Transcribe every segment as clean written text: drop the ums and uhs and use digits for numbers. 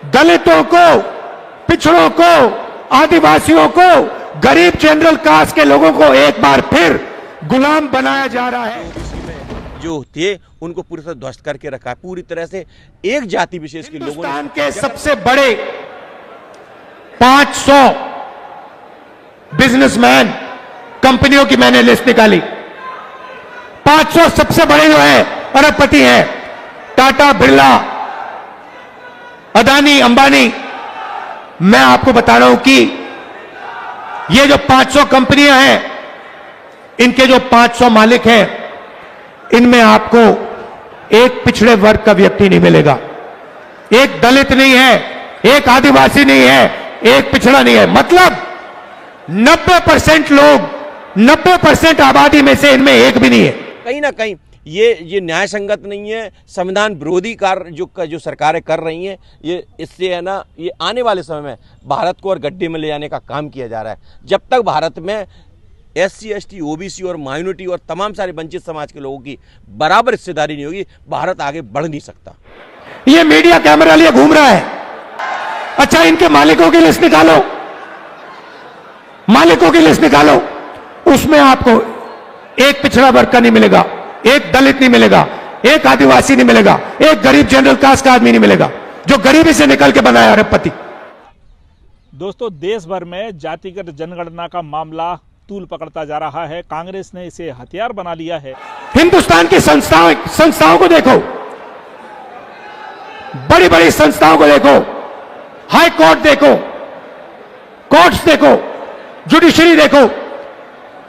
दलितों को, पिछड़ों को, आदिवासियों को, गरीब जनरल कास्ट के लोगों को एक बार फिर गुलाम बनाया जा रहा है। जो थे उनको पूरी तरह ध्वस्त करके रखा है, पूरी तरह से एक जाति विशेष के लोगों ने। हिंदुस्तान के सबसे बड़े 500 बिजनेसमैन कंपनियों की मैंने लिस्ट निकाली। 500 सबसे बड़े जो है अरबपति हैं, टाटा, बिरला, अदानी, अंबानी। मैं आपको बता रहा हूं कि ये जो 500 कंपनियां हैं, इनके जो 500 मालिक हैं, इनमें आपको एक पिछड़े वर्ग का व्यक्ति नहीं मिलेगा। एक दलित नहीं है, एक आदिवासी नहीं है, एक पिछड़ा नहीं है। मतलब 90% लोग, 90% आबादी में से इनमें एक भी नहीं है। कहीं ना कहीं ये न्याय संगत नहीं है, संविधान विरोधी कार्य जो सरकारें कर रही हैं, ये इससे है ना, ये आने वाले समय में भारत को और गड्ढे में ले जाने का काम किया जा रहा है। जब तक भारत में SC, ST, OBC और माइनॉरिटी और तमाम सारे वंचित समाज के लोगों की बराबर हिस्सेदारी नहीं होगी, भारत आगे बढ़ नहीं सकता। ये मीडिया कैमरा लिए घूम रहा है। अच्छा, इनके मालिकों की लिस्ट निकालो, मालिकों की लिस्ट निकालो। उसमें आपको एक पिछड़ा वर्ग का नहीं मिलेगा, एक दलित नहीं मिलेगा, एक आदिवासी नहीं मिलेगा, एक गरीब जनरल कास्ट का आदमी नहीं मिलेगा जो गरीबी से निकल के बनाया अरबपति। दोस्तों, देश भर में जातिगत जनगणना का मामला तूल पकड़ता जा रहा है। कांग्रेस ने इसे हथियार बना लिया है। हिंदुस्तान की संस्थाओं को देखो, बड़ी बड़ी संस्थाओं को देखो, हाई कोर्ट देखो, कोर्ट्स देखो, जुडिशरी देखो।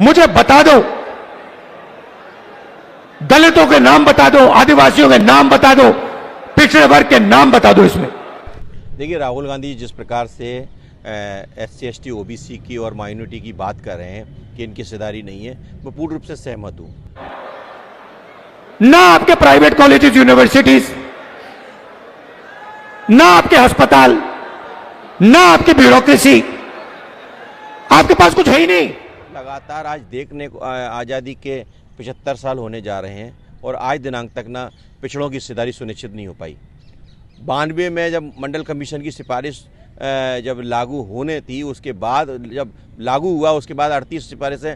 मुझे बता दो, दलितों के नाम बता दो, आदिवासियों के नाम बता दो, पिछड़े वर्ग के नाम बता दो इसमें। देखिए, राहुल गांधी जिस प्रकार से SC, ST, OBC की और माइनॉरिटी की बात कर रहे हैं कि इनकी हिस्सेदारी नहीं है, मैं पूर्ण रूप से सहमत हूं। ना आपके प्राइवेट कॉलेजेस, यूनिवर्सिटीज, ना आपके अस्पताल, ना आपकी ब्यूरोक्रेसी, आपके पास कुछ है ही नहीं। लगातार आज देखने को आज़ादी के 75 साल होने जा रहे हैं और आज दिनांक तक ना पिछड़ों की हिस्सेदारी सुनिश्चित नहीं हो पाई। 92 में जब मंडल कमीशन की सिफारिश जब लागू होने थी, उसके बाद जब लागू हुआ उसके बाद 38 सिफारिशें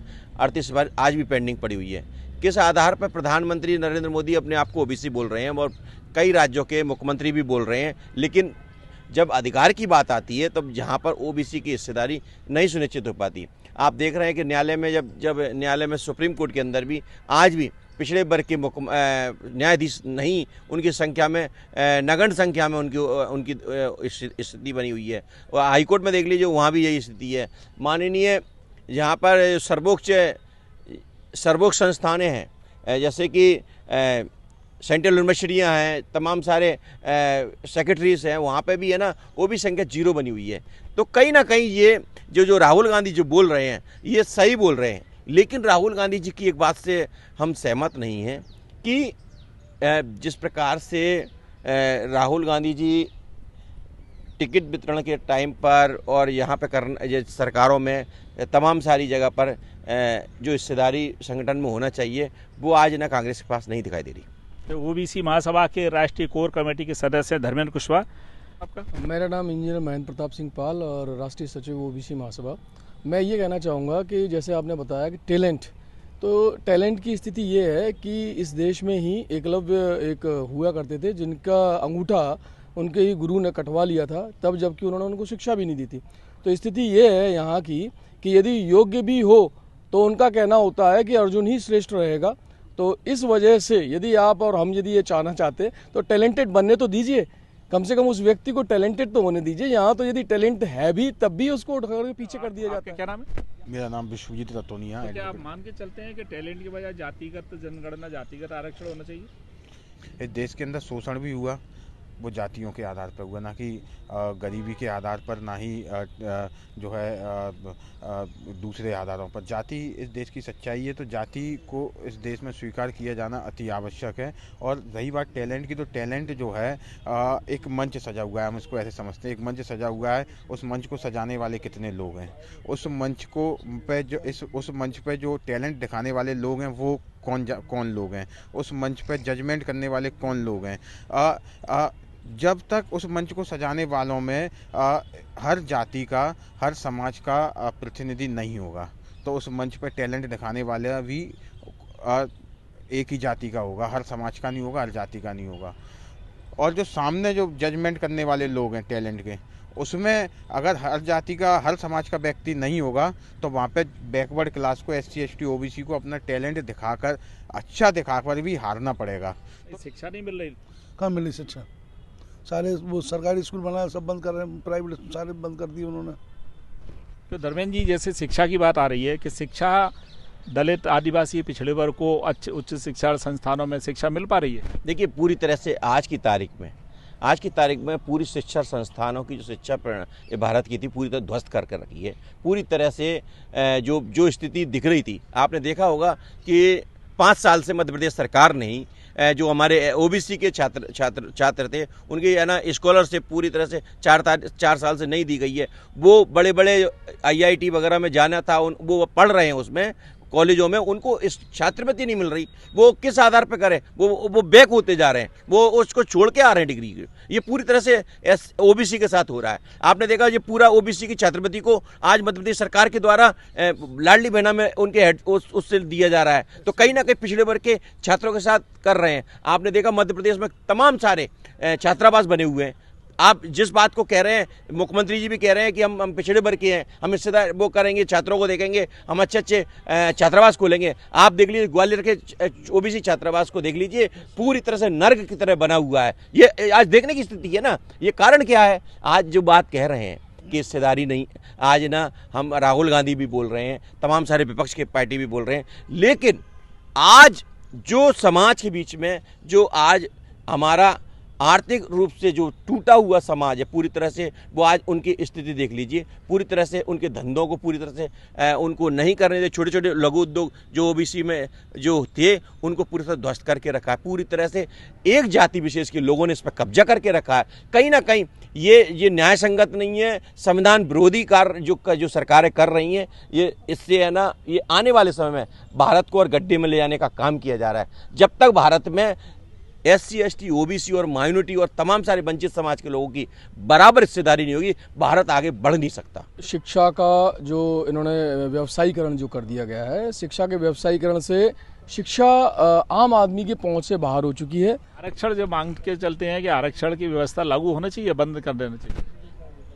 आज भी पेंडिंग पड़ी हुई है। किस आधार पर प्रधानमंत्री नरेंद्र मोदी अपने आप को OBC बोल रहे हैं और कई राज्यों के मुख्यमंत्री भी बोल रहे हैं, लेकिन जब अधिकार की बात आती है तब जहां पर OBC की हिस्सेदारी नहीं सुनिश्चित हो पाती। आप देख रहे हैं कि न्यायालय में जब न्यायालय में सुप्रीम कोर्ट के अंदर भी आज भी पिछड़े वर्ग के न्यायाधीश नहीं, उनकी संख्या में नगण्य संख्या में उनकी स्थिति बनी हुई है। और हाईकोर्ट में देख लीजिए, वहाँ भी यही स्थिति है। माननीय यहाँ पर सर्वोच्च संस्थानें हैं, जैसे कि सेंट्रल यूनिवर्सिटियाँ हैं, तमाम सारे सेक्रेटरीज हैं, वहाँ पे भी है ना OBC संख्या 0 बनी हुई है। तो कहीं ना कहीं ये जो राहुल गांधी जो बोल रहे हैं ये सही बोल रहे हैं, लेकिन राहुल गांधी जी की एक बात से हम सहमत नहीं हैं कि जिस प्रकार से राहुल गांधी जी टिकट वितरण के टाइम पर और यहाँ पे सरकारों में तमाम सारी जगह पर जो हिस्सेदारी संगठन में होना चाहिए वो आज ना कांग्रेस के पास नहीं दिखाई दे रही। तो OBC महासभा के राष्ट्रीय कोर कमेटी के सदस्य धर्मेंद्र कुशवाहा, आपका? मेरा नाम इंजीनियर महेंद्र प्रताप सिंह पाल और राष्ट्रीय सचिव OBC महासभा। मैं ये कहना चाहूँगा कि जैसे आपने बताया कि टैलेंट की स्थिति ये है कि इस देश में ही एकलव्य एक हुआ करते थे जिनका अंगूठा उनके ही गुरु ने कटवा लिया था, तब जबकि उन्होंने उनको शिक्षा भी नहीं दी थी। तो स्थिति ये है यहाँ की कि यदि योग्य भी हो तो उनका कहना होता है कि अर्जुन ही श्रेष्ठ रहेगा। तो इस वजह से यदि आप और हम यदि ये चाहना चाहते तो टैलेंटेड बनने तो दीजिए, कम से कम उस व्यक्ति को टैलेंटेड तो होने दीजिए। यहाँ तो यदि टैलेंट है भी तब भी उसको उठा के पीछे कर दिया जाता है। क्या नाम है? मेरा नाम विश्वजीत रतोनिया है। तो क्या आप मान के चलते हैं कि टैलेंट की बजाय जातिगत जनगणना, जातिगत आरक्षण होना चाहिए? इस देश के अंदर शोषण भी हुआ, वो जातियों के आधार पर हुआ, ना कि गरीबी के आधार पर, ना ही जो है दूसरे आधारों पर। जाति इस देश की सच्चाई है, तो जाति को इस देश में स्वीकार किया जाना अति आवश्यक है। और रही बात टैलेंट की, तो टैलेंट जो है एक मंच सजा हुआ है, हम इसको ऐसे समझते हैं, एक मंच सजा हुआ है। उस मंच को सजाने वाले कितने लोग हैं, उस मंच पे जो टैलेंट दिखाने वाले लोग हैं वो कौन लोग हैं, उस मंच पे जजमेंट करने वाले कौन लोग हैं। जब तक उस मंच को सजाने वालों में हर जाति का, हर समाज का प्रतिनिधि नहीं होगा, तो उस मंच पर टैलेंट दिखाने वाला भी एक ही जाति का होगा, हर समाज का नहीं होगा, हर जाति का नहीं होगा। और जो सामने जो जजमेंट करने वाले लोग हैं टैलेंट के, उसमें अगर हर जाति का, हर समाज का व्यक्ति नहीं होगा, तो वहाँ पे बैकवर्ड क्लास को, SC ST OBC को अपना टैलेंट दिखाकर, अच्छा दिखाकर भी हारना पड़ेगा। शिक्षा नहीं मिल रही। कहाँ मिल रही शिक्षा? सारे वो सरकारी स्कूल बनाए सब बंद कर रहे हैं, प्राइवेट सारे बंद कर दिए उन्होंने। तो धर्मेंद्र जी, जैसे शिक्षा की बात आ रही है कि शिक्षा दलित, आदिवासी, पिछड़े वर्ग को उच्च शिक्षा संस्थानों में शिक्षा मिल पा रही है? देखिए, पूरी तरह से आज की तारीख में पूरी शिक्षा संस्थानों की जो शिक्षा ये भारत की थी, पूरी तरह ध्वस्त करके रखी है। पूरी तरह से जो स्थिति दिख रही थी, आपने देखा होगा कि 5 साल से मध्य प्रदेश सरकार ने ही जो हमारे OBC के छात्र थे, उनकी है ना स्कॉलरशिप पूरी तरह से 4 साल से नहीं दी गई है। वो बड़े बड़े IIT वगैरह में जाना था, वो पढ़ रहे हैं उसमें कॉलेजों में, उनको इस छात्रवृत्ति नहीं मिल रही। वो किस आधार पर करें? वो बैक होते जा रहे हैं, वो उसको छोड़ के आ रहे हैं डिग्री। ये पूरी तरह से OBC के साथ हो रहा है। आपने देखा, ये पूरा OBC की छात्रवृत्ति को आज मध्य प्रदेश सरकार के द्वारा लाडली बहना में उनके उससे दिया जा रहा है, तो कहीं ना कहीं पिछड़े वर्ग के छात्रों के साथ कर रहे हैं। आपने देखा मध्य प्रदेश में तमाम सारे छात्रावास बने हुए हैं। आप जिस बात को कह रहे हैं, मुख्यमंत्री जी भी कह रहे हैं कि हम पिछड़े वर्ग के हैं, हम हिस्सेदार वो करेंगे, छात्रों को देखेंगे, हम अच्छे छात्रावास खोलेंगे। आप देख लीजिए ग्वालियर के OBC छात्रावास को देख लीजिए, पूरी तरह से नर्क की तरह बना हुआ है। ये आज देखने की स्थिति है ना। ये कारण क्या है? आज जो बात कह रहे हैं कि हिस्सेदारी नहीं, आज ना हम राहुल गांधी भी बोल रहे हैं, तमाम सारे विपक्ष के पार्टी भी बोल रहे हैं, लेकिन आज जो समाज के बीच में जो आज हमारा आर्थिक रूप से जो टूटा हुआ समाज है, पूरी तरह से वो आज उनकी स्थिति देख लीजिए। पूरी तरह से उनके धंधों को पूरी तरह से उनको नहीं करने दे। छोटे छोटे लघु उद्योग जो OBC में जो थे, उनको पूरी तरह ध्वस्त करके रखा है। पूरी तरह से एक जाति विशेष के लोगों ने इस पर कब्जा करके रखा है। कहीं ना कहीं ये न्याय संगत नहीं है, संविधान विरोधी कार्य जो सरकारें कर रही हैं, ये इससे है ना, ये आने वाले समय में भारत को और गड्ढे में ले जाने का काम किया जा रहा है। जब तक भारत में SC ST OBC और माइनॉरिटी और तमाम सारे वंचित समाज के लोगों की बराबर हिस्सेदारी नहीं होगी, भारत आगे बढ़ नहीं सकता। शिक्षा का जो इन्होंने व्यवसायीकरण जो कर दिया गया है, शिक्षा के व्यवसायीकरण से शिक्षा आम आदमी के पहुंच से बाहर हो चुकी है। आरक्षण जो मांग के चलते हैं कि आरक्षण की व्यवस्था लागू होना चाहिए, बंद कर देना चाहिए।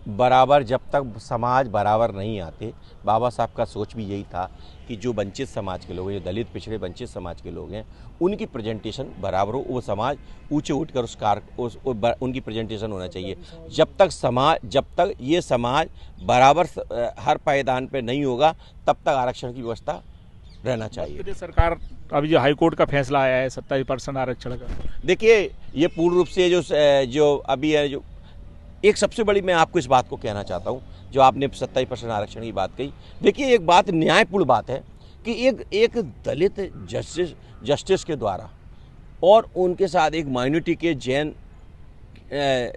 बराबर जब तक समाज बराबर नहीं आते, बाबा साहब का सोच भी यही था कि जो वंचित समाज के लोग हैं, जो दलित पिछड़े वंचित समाज के लोग हैं, उनकी प्रेजेंटेशन बराबर हो, वो समाज ऊंचे उठकर उनकी प्रेजेंटेशन होना चाहिए। जब तक ये समाज बराबर हर पायदान पे नहीं होगा, तब तक आरक्षण की व्यवस्था रहना चाहिए। सरकार अभी जो हाईकोर्ट का फैसला आया है 27% आरक्षण का, देखिए ये पूर्ण रूप से जो अभी है, जो एक सबसे बड़ी मैं आपको इस बात को कहना चाहता हूँ, जो आपने 27% आरक्षण की बात कही। देखिए एक बात न्यायपूर्ण बात है कि एक दलित जस्टिस के द्वारा और उनके साथ एक माइनॉरिटी के जैन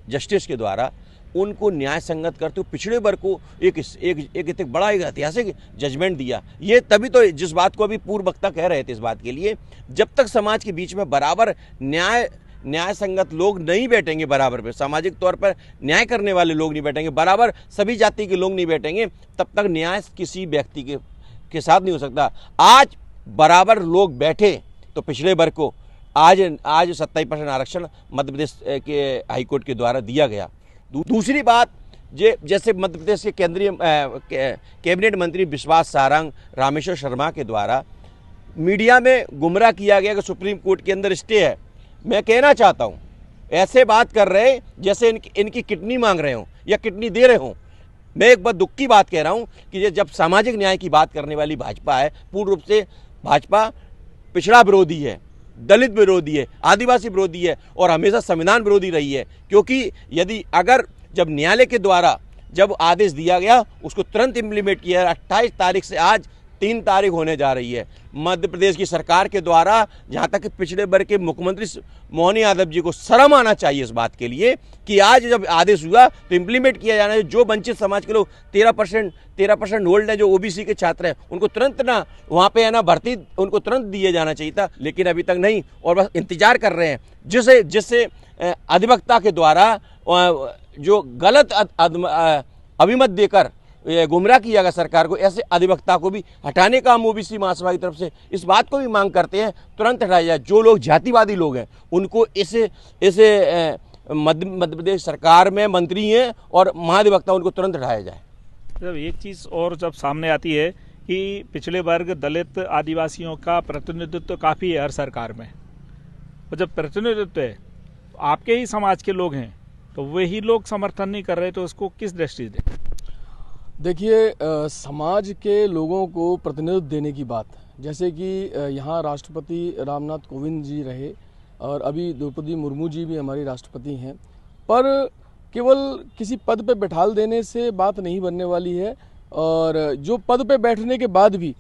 जस्टिस के द्वारा उनको न्याय संगत करते हुए पिछड़े वर्ग को एक बड़ा एक ऐतिहासिक जजमेंट दिया। ये तभी तो जिस बात को अभी पूर्व वक्ता कह रहे थे, इस बात के लिए जब तक समाज के बीच में बराबर न्याय संगत लोग नहीं बैठेंगे, बराबर पे सामाजिक तौर पर न्याय करने वाले लोग नहीं बैठेंगे, बराबर सभी जाति के लोग नहीं बैठेंगे, तब तक न्याय किसी व्यक्ति के साथ नहीं हो सकता। आज बराबर लोग बैठे तो पिछड़े वर्ग को आज 27% आरक्षण मध्य प्रदेश के हाईकोर्ट के द्वारा दिया गया। दूसरी बात, जैसे मध्य प्रदेश के केंद्रीय कैबिनेट मंत्री विश्वास सारंग, रामेश्वर शर्मा के द्वारा मीडिया में गुमराह किया गया कि सुप्रीम कोर्ट के अंदर स्टे है। मैं कहना चाहता हूं, ऐसे बात कर रहे जैसे इनकी किडनी मांग रहे हों या किडनी दे रहे हों। मैं एक बात दुख की बात कह रहा हूं कि जब सामाजिक न्याय की बात करने वाली भाजपा है, पूर्ण रूप से भाजपा पिछड़ा विरोधी है, दलित विरोधी है, आदिवासी विरोधी है और हमेशा संविधान विरोधी रही है। क्योंकि जब न्यायालय के द्वारा जब आदेश दिया गया, उसको तुरंत इम्प्लीमेंट किया। 28 तारीख से आज 3 तारीख होने जा रही है। मध्य प्रदेश की सरकार के द्वारा, जहां तक पिछड़े वर्ग के मुख्यमंत्री मोहन यादव जी को शर्म आना चाहिए इस बात के लिए कि आज जब आदेश हुआ तो इम्प्लीमेंट किया जाना है। जो वंचित समाज के लोग 13% होल्ड है, जो OBC के छात्र हैं, उनको तुरंत ना वहाँ पे है ना भर्ती उनको तुरंत दिए जाना चाहिए था, लेकिन अभी तक नहीं, और बस इंतजार कर रहे हैं जिससे अधिवक्ता के द्वारा जो गलत अभिमत देकर गुमराह किया गया सरकार को, ऐसे अधिवक्ता को भी हटाने का हम ओबीसी महासभा की तरफ से इस बात को भी मांग करते हैं तुरंत हटाया जाए। जो लोग जातिवादी लोग हैं उनको इसे मध्य प्रदेश सरकार में मंत्री हैं और महाधिवक्ता, उनको तुरंत हटाया जाए। जब एक चीज़ और जब सामने आती है कि पिछड़े वर्ग, दलित, आदिवासियों का प्रतिनिधित्व काफ़ी है हर सरकार में, और जब प्रतिनिधित्व है आपके ही समाज के लोग हैं तो वही लोग समर्थन नहीं कर रहे, तो उसको किस दृष्टि से? देखिए, समाज के लोगों को प्रतिनिधित्व देने की बात, जैसे कि यहाँ राष्ट्रपति रामनाथ कोविंद जी रहे और अभी द्रौपदी मुर्मू जी भी हमारी राष्ट्रपति हैं, पर केवल किसी पद पे बैठाल देने से बात नहीं बनने वाली है। और जो पद पे बैठने के बाद भी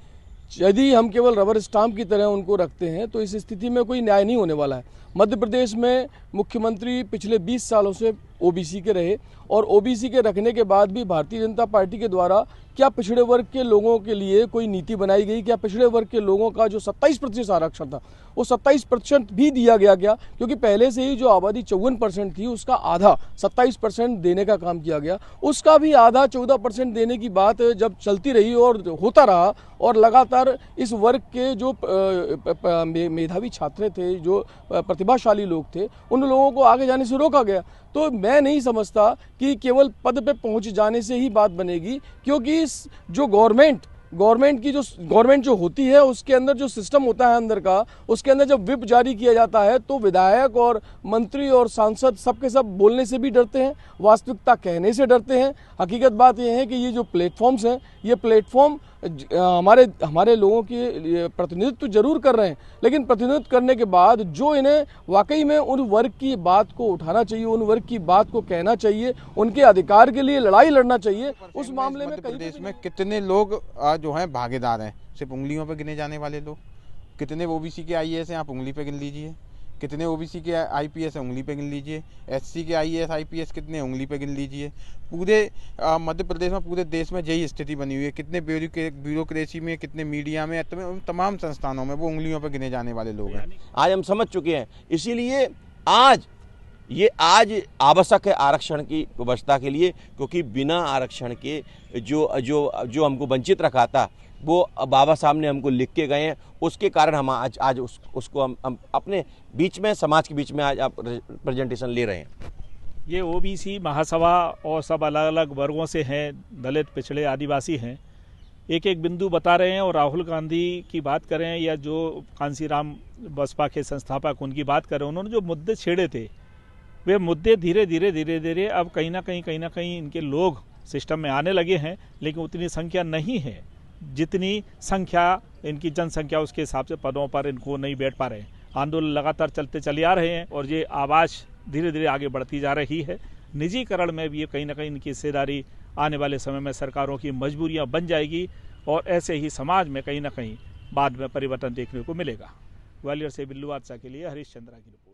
यदि हम केवल रबर स्टाम्प की तरह उनको रखते हैं तो इस स्थिति में कोई न्याय नहीं होने वाला है। मध्य प्रदेश में मुख्यमंत्री पिछले 20 सालों से ओबीसी के रहे, और ओबीसी के रखने के बाद भी भारतीय जनता पार्टी के द्वारा क्या पिछड़े वर्ग के लोगों के लिए कोई नीति बनाई गई? क्या पिछड़े वर्ग के लोगों का जो 27% आरक्षण था वो 27% भी दिया गया क्या? क्योंकि पहले से ही जो आबादी 54% थी उसका आधा 27% देने का काम किया गया, उसका भी आधा 14% देने की बात जब चलती रही और होता रहा, और लगातार इस वर्ग के जो मेधावी छात्र थे, जो प्रतिभाशाली लोग थे, उन लोगों को आगे जाने से रोका गया। तो मैं नहीं समझता कि केवल पद पे पहुंच जाने से ही बात बनेगी, क्योंकि जो गवर्नमेंट जो होती है उसके अंदर जो सिस्टम होता है अंदर का, उसके अंदर जब व्हिप जारी किया जाता है तो विधायक और मंत्री और सांसद सबके सब बोलने से भी डरते हैं, वास्तविकता कहने से डरते हैं। हकीकत बात यह है कि ये जो प्लेटफॉर्म्स हैं, ये प्लेटफॉर्म हमारे लोगों की प्रतिनिधित्व जरूर कर रहे हैं, लेकिन प्रतिनिधित्व करने के बाद जो इन्हें वाकई में उन वर्ग की बात को उठाना चाहिए, उन वर्ग की बात को कहना चाहिए, उनके अधिकार के लिए लड़ाई लड़ना चाहिए, उस मामले में प्रदेश में कितने लोग जो हैं भागीदार हैं? सिर्फ उंगलियों पर गिने जाने वाले लोग। कितने ओबीसी के आईएएस हैं, आप उंगली पे गिन लीजिए। कितने ओबीसी के आईपीएस हैं, उंगली पे गिन लीजिए। एससी के आईएएस आईपीएस कितने, उंगली पे गिन लीजिए। पूरे मध्य प्रदेश में, पूरे देश में यही स्थिति बनी हुई है। कितने ब्यूरोक्रेसी में, कितने मीडिया में, तमाम संस्थानों में वो उंगलियों पर गिने जाने वाले लोग हैं। आज हम समझ चुके हैं, इसीलिए आज आवश्यक है आरक्षण की व्यवस्था के लिए, क्योंकि बिना आरक्षण के जो हमको वंचित रखा था वो बाबा साहब ने हमको लिख के गए हैं। उसके कारण हम आज उसको हम अपने बीच में, समाज के बीच में आज प्रेजेंटेशन ले रहे हैं। ये ओबीसी महासभा और सब अलग अलग वर्गों से हैं, दलित, पिछड़े, आदिवासी हैं, एक एक बिंदु बता रहे हैं। और राहुल गांधी की बात करें या जो कांसीराम बसपा के संस्थापक, उनकी बात करें, उन्होंने जो मुद्दे छेड़े थे वे मुद्दे धीरे धीरे अब कहीं ना कहीं इनके लोग सिस्टम में आने लगे हैं, लेकिन उतनी संख्या नहीं है जितनी संख्या इनकी जनसंख्या, उसके हिसाब से पदों पर इनको नहीं बैठ पा रहे हैं। आंदोलन लगातार चलते चले आ रहे हैं और ये आवाज़ धीरे धीरे आगे बढ़ती जा रही है। निजीकरण में भी कहीं ना कहीं इनकी हिस्सेदारी आने वाले समय में सरकारों की मजबूरियां बन जाएगी, और ऐसे ही समाज में कहीं ना कहीं बाद में परिवर्तन देखने को मिलेगा। ग्वालियर से बिल्लू हादसा के लिए हरीश चंद्रा की रिपोर्ट।